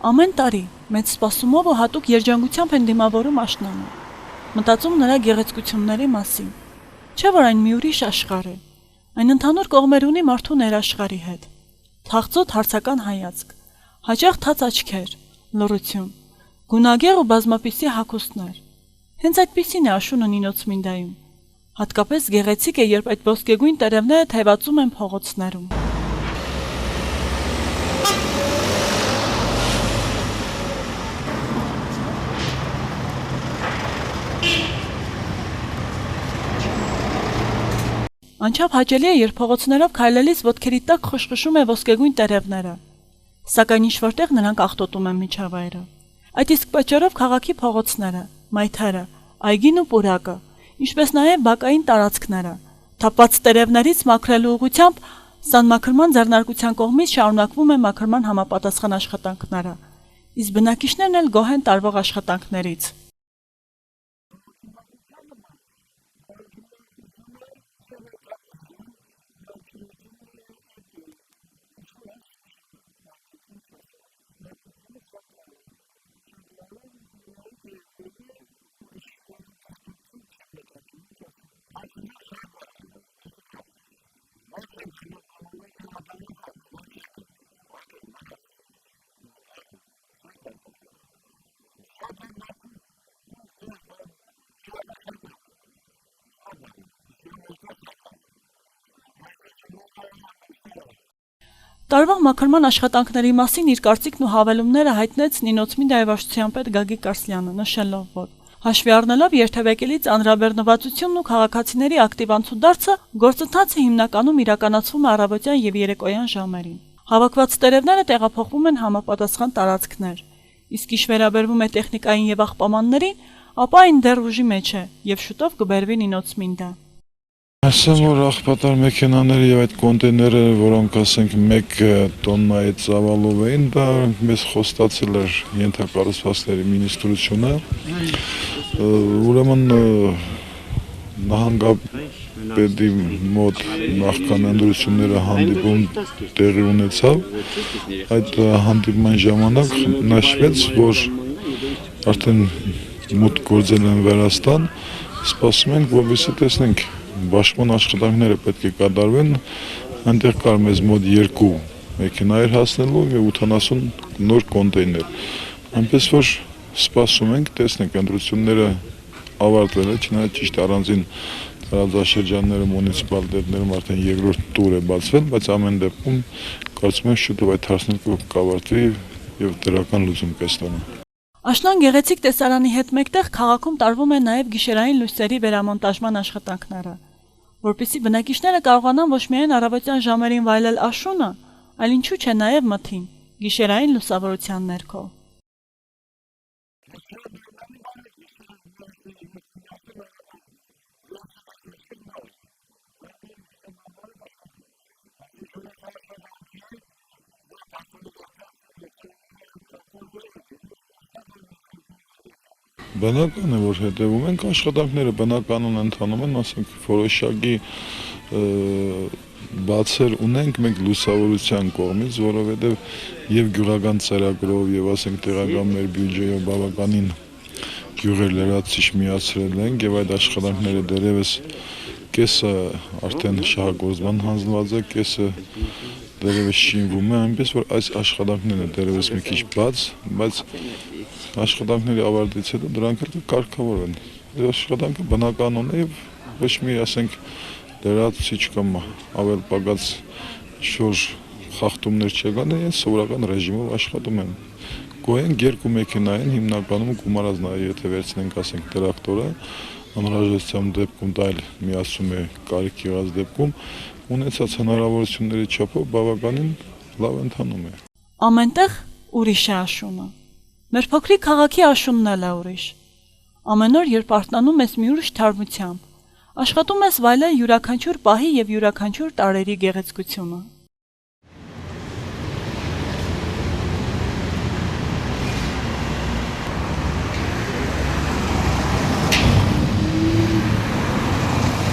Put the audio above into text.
Ամեն տարի մեծ սպասումով ու հատուկ երջանկությամբ են դիմավորում աշնանը, մտածում նրա գեղեցկությունների մասին, չէ որ այն մի ուրիշ աշխարհ է, այն ընդհանուր կողմեր ունի մարդու ներաշխարհի հետ, թախծոտ հարցական հայացք, հաճախ թաց աչքեր, լռություն, գունագեղ ու բազմապիսի հագուստներ, հենց այդպիսին է աշունը Նինոց Մինդայում, հատկապես գեղեցիկ է, երբ այդ ոսկեգույն տերևները թևածում են փողոցներում։ Անչափ հաճելի է, երբ փողոցներով քայլելիս ոտքերի տակ խշխշում է ոսկեգույն տերևները, սակայն ինչ-որտեղ նրանք աղտոտում են միջավայրը։ Այդ իսկ պատճառով քաղաքի փողոցները, մայթերը, այգին ու պուրակը, ինչպես նաև բակային տարածքները, թափված տերևներից մաքրելու ուղղությամբ սանմաքրման ձեռնարկության կողմից շարունակվում են մաքրման համապատասխան աշխատանքները, իսկ բնակիչներն էլ գոհ են տարվող աշխատանքներից։ Տարվա մաքրման աշխատանքների մասին իր կարծիքն ու հավելումները հայտնեց Նինոց Մինդայի վարչության պետ Գագիկ Կարսլյանը, նշելով, որ հաշվի առնելով երթևեկելից անհրաժեշտությունն ու քաղաքացիների ակտիվ անցուդարձը, գործընթացը հիմնականում իրականացվում է առավոտյան եւ երեկոյան ժամերին։ Հավաքված տերևները տեղափոխվում են համապատասխան տարածքներ, իսկ ինչ վերաբերվում է տեխնիկային եւ աղբամաններին, ապա այն դեռ ուժի մեջ է եւ շուտով կբերվի Նինոց Մինդա։ Ասեմ, որ աղբատար մեքենաները եւ այդ կոնտեյները, որոնք ասենք 1 տոննայի ծավալով էին, դա մեզ խոստացել էր ենթակառուցվածքների մինիստրությունը։ Ուրեմն նահանգապետի մոտ նախքան ընտրությունները հանդիպում տեղի ունեցավ։ Այդ հանդիպման ժամանակ նշվեց, որ արդեն մուտք գործել են Վրաստան, սպասում ենք, որպեսզի տեսնենք Բաշխման աշխատանքները պետք է կատարվեն, այնտեղ կար մեզ մոտ 2 մեքենա էր հասնելու եւ 80 նոր կոնտեյներ։ Այնպես որ սպասում ենք, տեսնենք ընտրությունները ավարտվել է, չնայած ճիշտ առանձին տարածաշրջաններում մունիցիպալիտետներում արդեն երկրորդ տուր է բացվել, բայց ամեն դեպքում կարծում եմ շուտով այդ հարցները կավարտվի եւ դրական լուծում կստանա։ Աշնան գեղեցիկ տեսարանի հետ մեկտեղ քաղաքում տարվում են նաև գիշերային լույսերի վերամոնտաժման աշխատանքները, որպեսզի բնակիչները կարողանան ոչ միայն առավոտյան ժամերին վայելել աշունը, այլ ինչու՞ չէ նաև մթին, գիշերային լուսավորության ներքո։ Բնական է, որ հետևում ենք աշխատանքները, բնականon ընթանում են, ասենք որոշակի բացեր ունենք մենք լուսավորության կողմից, որովհետև եւ գյուղական ծրագրով եւ ասենք տեղական մեր բյուջեով բավականին գյուղեր լրացուցիչ միացրել ենք եւ այդ աշխատանքները դեռևս կեսը արդեն շահագործման հանձնված է, կեսը դեռևս շինվում է, այնպես որ այս աշխատանքները դեռևս մի քիչ բաց, բայց աշխատանքների ավարտից հետո դրանք էլ կարգավորվեն։ Այս աշխատանքը բնականon է եւ ոչ մի, ասենք, լրացուցիչ կամ ավել պակաս շոր խախտումներ չկան, իրենց սովորական ռեժիմով աշխատում են։ Գոհենք 2 մեքենային հիմնականում գումարած նայ, եթե վերցնենք, ասենք, տրակտորը, անհրաժեշտության դեպքում դա էլ միացում է կարիք եղած դեպքում, ունեցած հնարավորությունների չափով բավականին լավ ընթանում է։ Ամենտեղ ուրիշ է աշունը։ Մեր փոքրիկ քաղաքի աշունն էլ է ուրիշ։ Ամեն օր, երբ արթնանում ես մի ուրիշ թարմությամբ, աշխատում ես վայելել յուրաքանչյուր պահի եւ յուրաքանչյուր տարերի գեղեցկությունը։